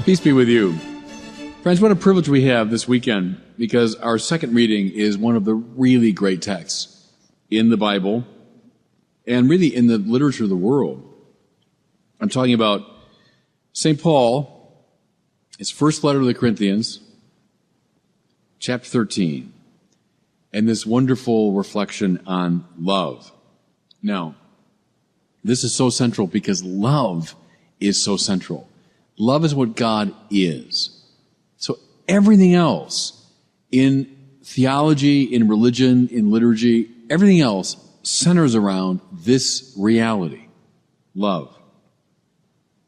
Peace be with you. Friends, what a privilege we have this weekend, because our second reading is one of the really great texts in the Bible and really in the literature of the world. I'm talking about St. Paul, his first letter to the Corinthians, chapter 13, and this wonderful reflection on love. Now, this is so central because love is so central. Love is what God is. So everything else in theology, in religion, in liturgy, everything else centers around this reality, love.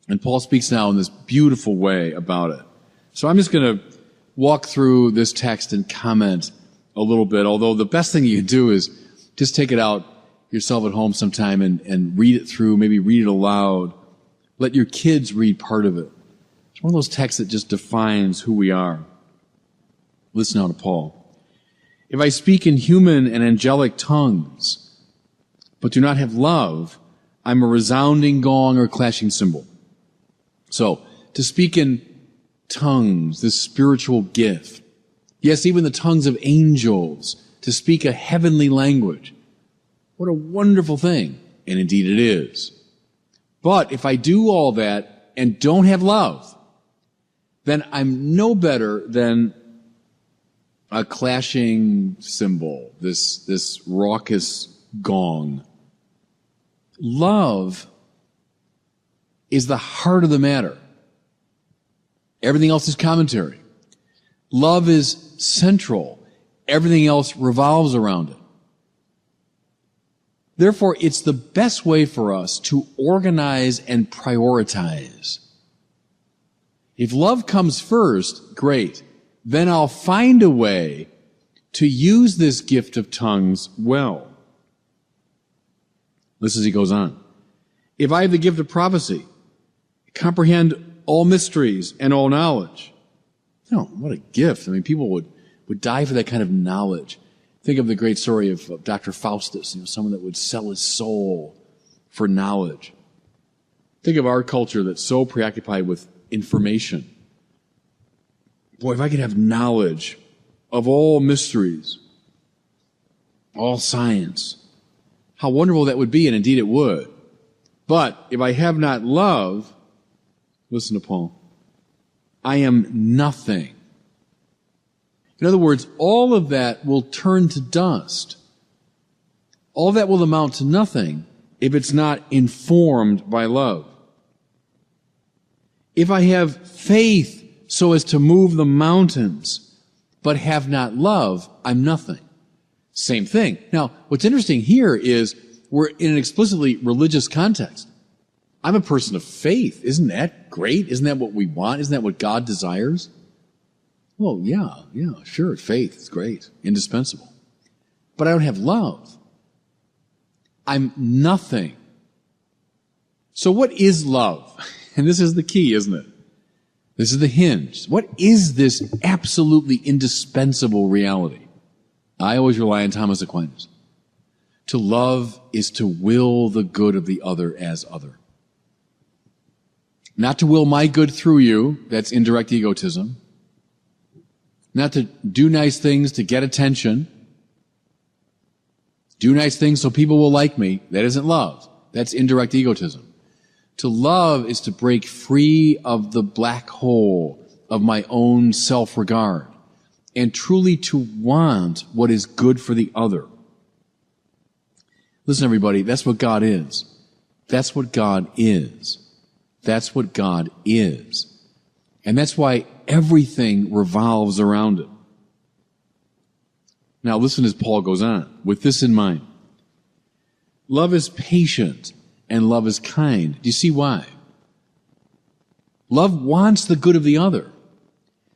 And Paul speaks now in this beautiful way about it. So I'm just going to walk through this text and comment a little bit, although the best thing you can do is just take it out yourself at home sometime and read it through, maybe read it aloud. Let your kids read part of it. It's one of those texts that just defines who we are. Listen now to Paul. If I speak in human and angelic tongues, but do not have love, I'm a resounding gong or clashing cymbal. So, to speak in tongues, this spiritual gift, yes, even the tongues of angels, to speak a heavenly language, what a wonderful thing, and indeed it is. But if I do all that and don't have love, then I'm no better than a clashing cymbal, this raucous gong. Love is the heart of the matter. Everything else is commentary. Love is central. Everything else revolves around it. Therefore, it's the best way for us to organize and prioritize. If love comes first, great. Then I'll find a way to use this gift of tongues well. Listen as he goes on. If I have the gift of prophecy, comprehend all mysteries and all knowledge. No, what a gift. I mean, people would die for that kind of knowledge. Think of the great story of Dr. Faustus, someone that would sell his soul for knowledge. Think of our culture that's so preoccupied with information. Boy, if I could have knowledge of all mysteries, all science, how wonderful that would be, and indeed it would. But if I have not love, listen to Paul, I am nothing. In other words, all of that will turn to dust. All of that will amount to nothing if it's not informed by love. If I have faith so as to move the mountains, but have not love, I'm nothing. Same thing. Now, what's interesting here is we're in an explicitly religious context. I'm a person of faith. Isn't that great? Isn't that what we want? Isn't that what God desires? Well, yeah, sure. Faith is great, indispensable. But I don't have love. I'm nothing. So what is love? And this is the key, isn't it? This is the hinge. What is this absolutely indispensable reality? I always rely on Thomas Aquinas. To love is to will the good of the other as other. Not to will my good through you, that's indirect egotism. Not to do nice things to get attention. Do nice things so people will like me, that isn't love. That's indirect egotism. To love is to break free of the black hole of my own self-regard and truly to want what is good for the other. Listen, everybody, that's what God is. That's what God is. That's what God is. And that's why everything revolves around it. Now listen as Paul goes on, with this in mind. Love is patient and love is kind. Do you see why? Love wants the good of the other.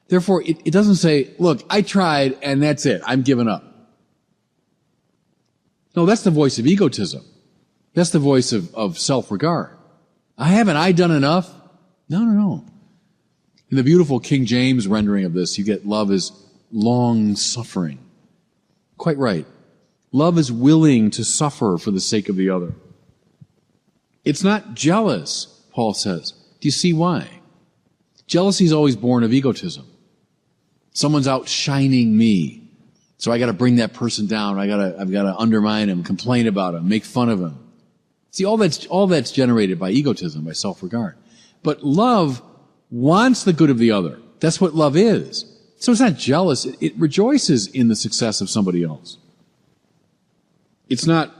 Therefore, it doesn't say, look, I tried and that's it. I'm giving up. No, that's the voice of egotism. That's the voice of self-regard. Haven't I done enough? No. In the beautiful King James rendering of this, you get love is long-suffering. Quite right. Love is willing to suffer for the sake of the other. It's not jealous, Paul says. Do you see why? Jealousy is always born of egotism. Someone's outshining me, so I got to bring that person down. I've got to undermine him, complain about him, make fun of him. See, all that's generated by egotism, by self-regard. But love wants the good of the other. That's what love is. So it's not jealous. It rejoices in the success of somebody else. It's not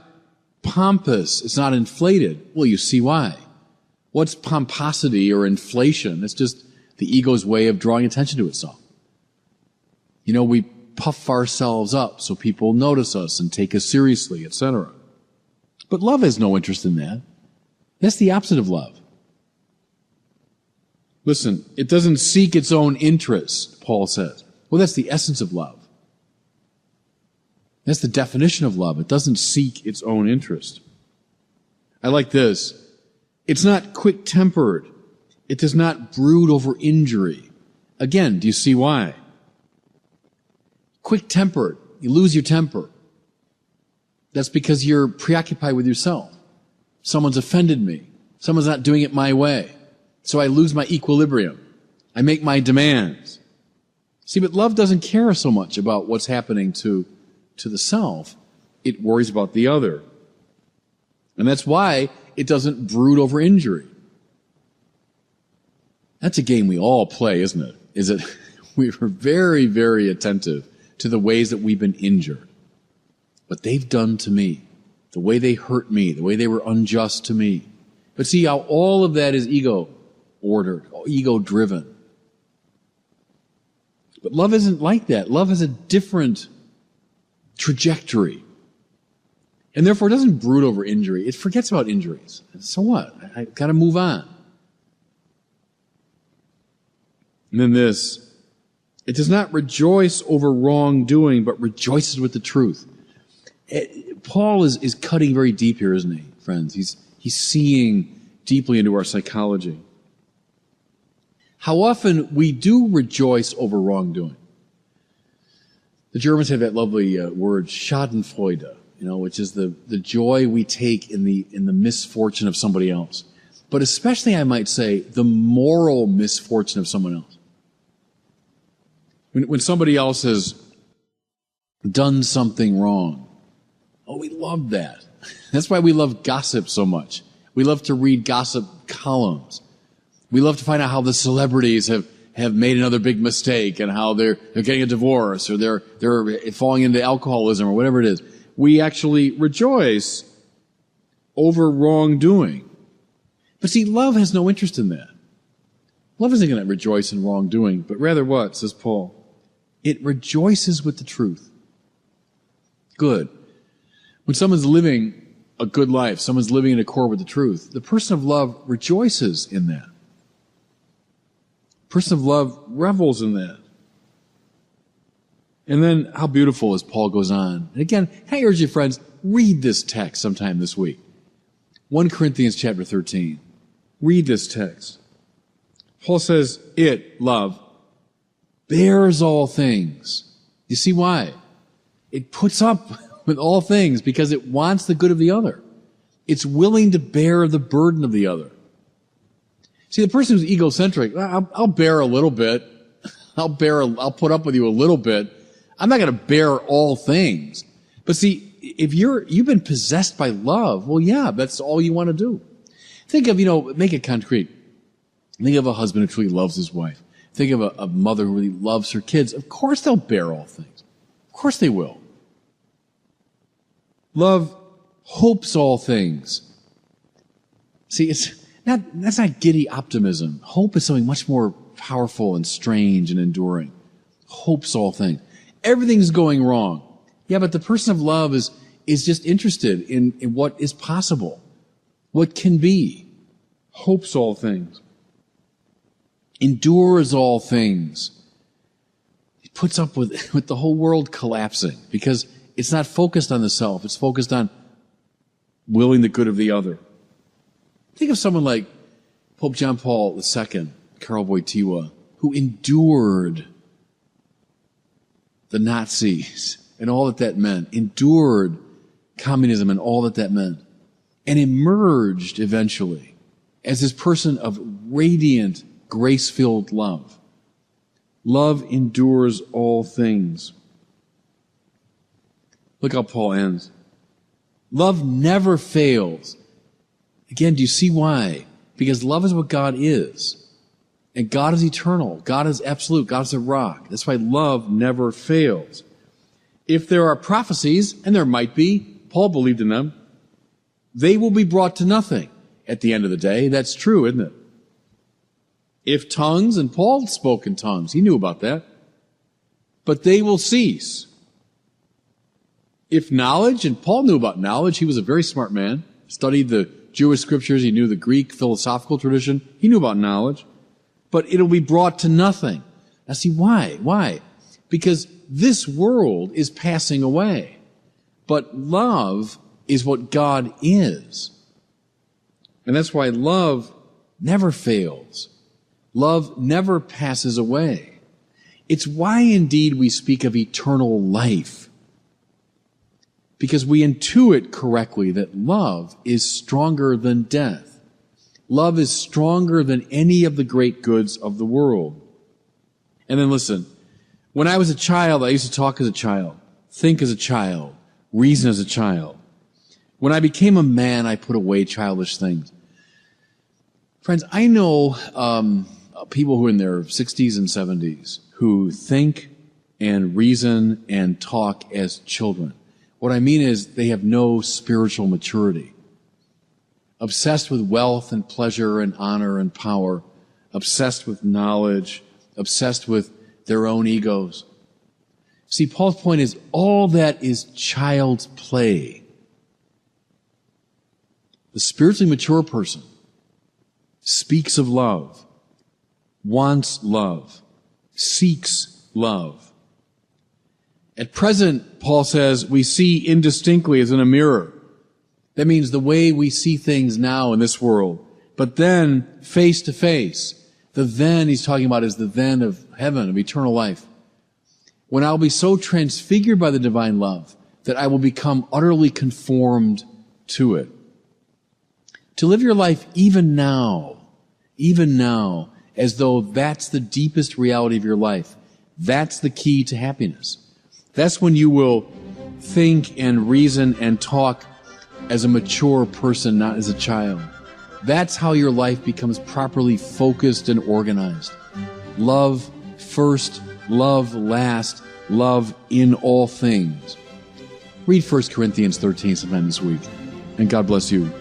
pompous. It's not inflated. Well, you see why. What's pomposity or inflation? It's just the ego's way of drawing attention to itself. We puff ourselves up so people notice us and take us seriously, etc. But love has no interest in that. That's the opposite of love. Listen, it doesn't seek its own interest, Paul says. Well, that's the essence of love. That's the definition of love. It doesn't seek its own interest. I like this. It's not quick-tempered. It does not brood over injury. Again, do you see why? Quick-tempered. You lose your temper. That's because you're preoccupied with yourself. Someone's offended me. Someone's not doing it my way. So I lose my equilibrium. I make my demands. See, but love doesn't care so much about what's happening to the self. It worries about the other. And that's why it doesn't brood over injury. That's a game we all play, isn't it? Is it? We are very, very attentive to the ways that we've been injured. What they've done to me, the way they hurt me, the way they were unjust to me. But see how all of that is ego-ordered, ego-driven. But love isn't like that. Love has a different trajectory. And therefore it doesn't brood over injury. It forgets about injuries. So what? I've got to move on. And then this, it does not rejoice over wrongdoing, but rejoices with the truth. Paul is cutting very deep here, isn't he, friends? He's seeing deeply into our psychology. How often we do rejoice over wrongdoing. The Germans have that lovely word, Schadenfreude, which is the joy we take in the misfortune of somebody else. But especially, I might say, the moral misfortune of someone else. When somebody else has done something wrong, we love that. That's why we love gossip so much. We love to read gossip columns. We love to find out how the celebrities have made another big mistake and how they're getting a divorce or they're falling into alcoholism or whatever it is. We actually rejoice over wrongdoing. But see, love has no interest in that. Love isn't going to rejoice in wrongdoing, but rather what, says Paul? It rejoices with the truth. Good. When someone's living a good life, someone's living in accord with the truth, the person of love rejoices in that. The person of love revels in that. And then how beautiful as Paul goes on. And again, I urge you, friends, read this text sometime this week. 1 Corinthians chapter 13. Read this text. Paul says, love, bears all things. You see why? It puts up with all things because it wants the good of the other. It's willing to bear the burden of the other. See, the person who's egocentric, I'll bear a little bit. I'll put up with you a little bit. I'm not going to bear all things. But see, if you've been possessed by love, well, yeah, that's all you want to do. Think of, make it concrete. Think of a husband who truly loves his wife. Think of a mother who really loves her kids. Of course they'll bear all things. Of course they will. Love hopes all things. See, that's not giddy optimism. Hope is something much more powerful and strange and enduring. Hopes all things. Everything's going wrong. Yeah, but the person of love is just interested in what is possible, what can be. Hopes all things. Endures all things. It puts up with the whole world collapsing because it's not focused on the self. It's focused on willing the good of the other. Think of someone like Pope John Paul II, Karol Wojtyła, who endured the Nazis and all that meant, endured communism and all that meant, and emerged eventually as this person of radiant grace-filled love. Love endures all things. Look how Paul ends. Love never fails. Again, do you see why? Because love is what God is. And God is eternal. God is absolute. God is a rock. That's why love never fails. If there are prophecies, and there might be, Paul believed in them, they will be brought to nothing at the end of the day. That's true, isn't it? If tongues, and Paul spoke in tongues, he knew about that, but they will cease. If knowledge, and Paul knew about knowledge, he was a very smart man, studied the Jewish scriptures, he knew the Greek philosophical tradition, he knew about knowledge, but it'll be brought to nothing. Now see, why? Why? Because this world is passing away, but love is what God is. And that's why love never fails. Love never passes away. It's why indeed we speak of eternal life. Because we intuit correctly that love is stronger than death. Love is stronger than any of the great goods of the world. And then listen, when I was a child, I used to talk as a child, think as a child, reason as a child. When I became a man, I put away childish things. Friends, I know people who are in their 60s and 70s who think and reason and talk as children. What I mean is they have no spiritual maturity. Obsessed with wealth and pleasure and honor and power, obsessed with knowledge, obsessed with their own egos. See, Paul's point is all that is child's play. The spiritually mature person speaks of love, wants love, seeks love. At present, Paul says, we see indistinctly as in a mirror. That means the way we see things now in this world. But then, face to face. The then he's talking about is the then of heaven, of eternal life. When I'll be so transfigured by the divine love that I will become utterly conformed to it. To live your life even now, as though that's the deepest reality of your life. That's the key to happiness. That's when you will think and reason and talk as a mature person, not as a child. That's how your life becomes properly focused and organized. Love first, love last, love in all things. Read 1 Corinthians 13 sometime this week, and God bless you.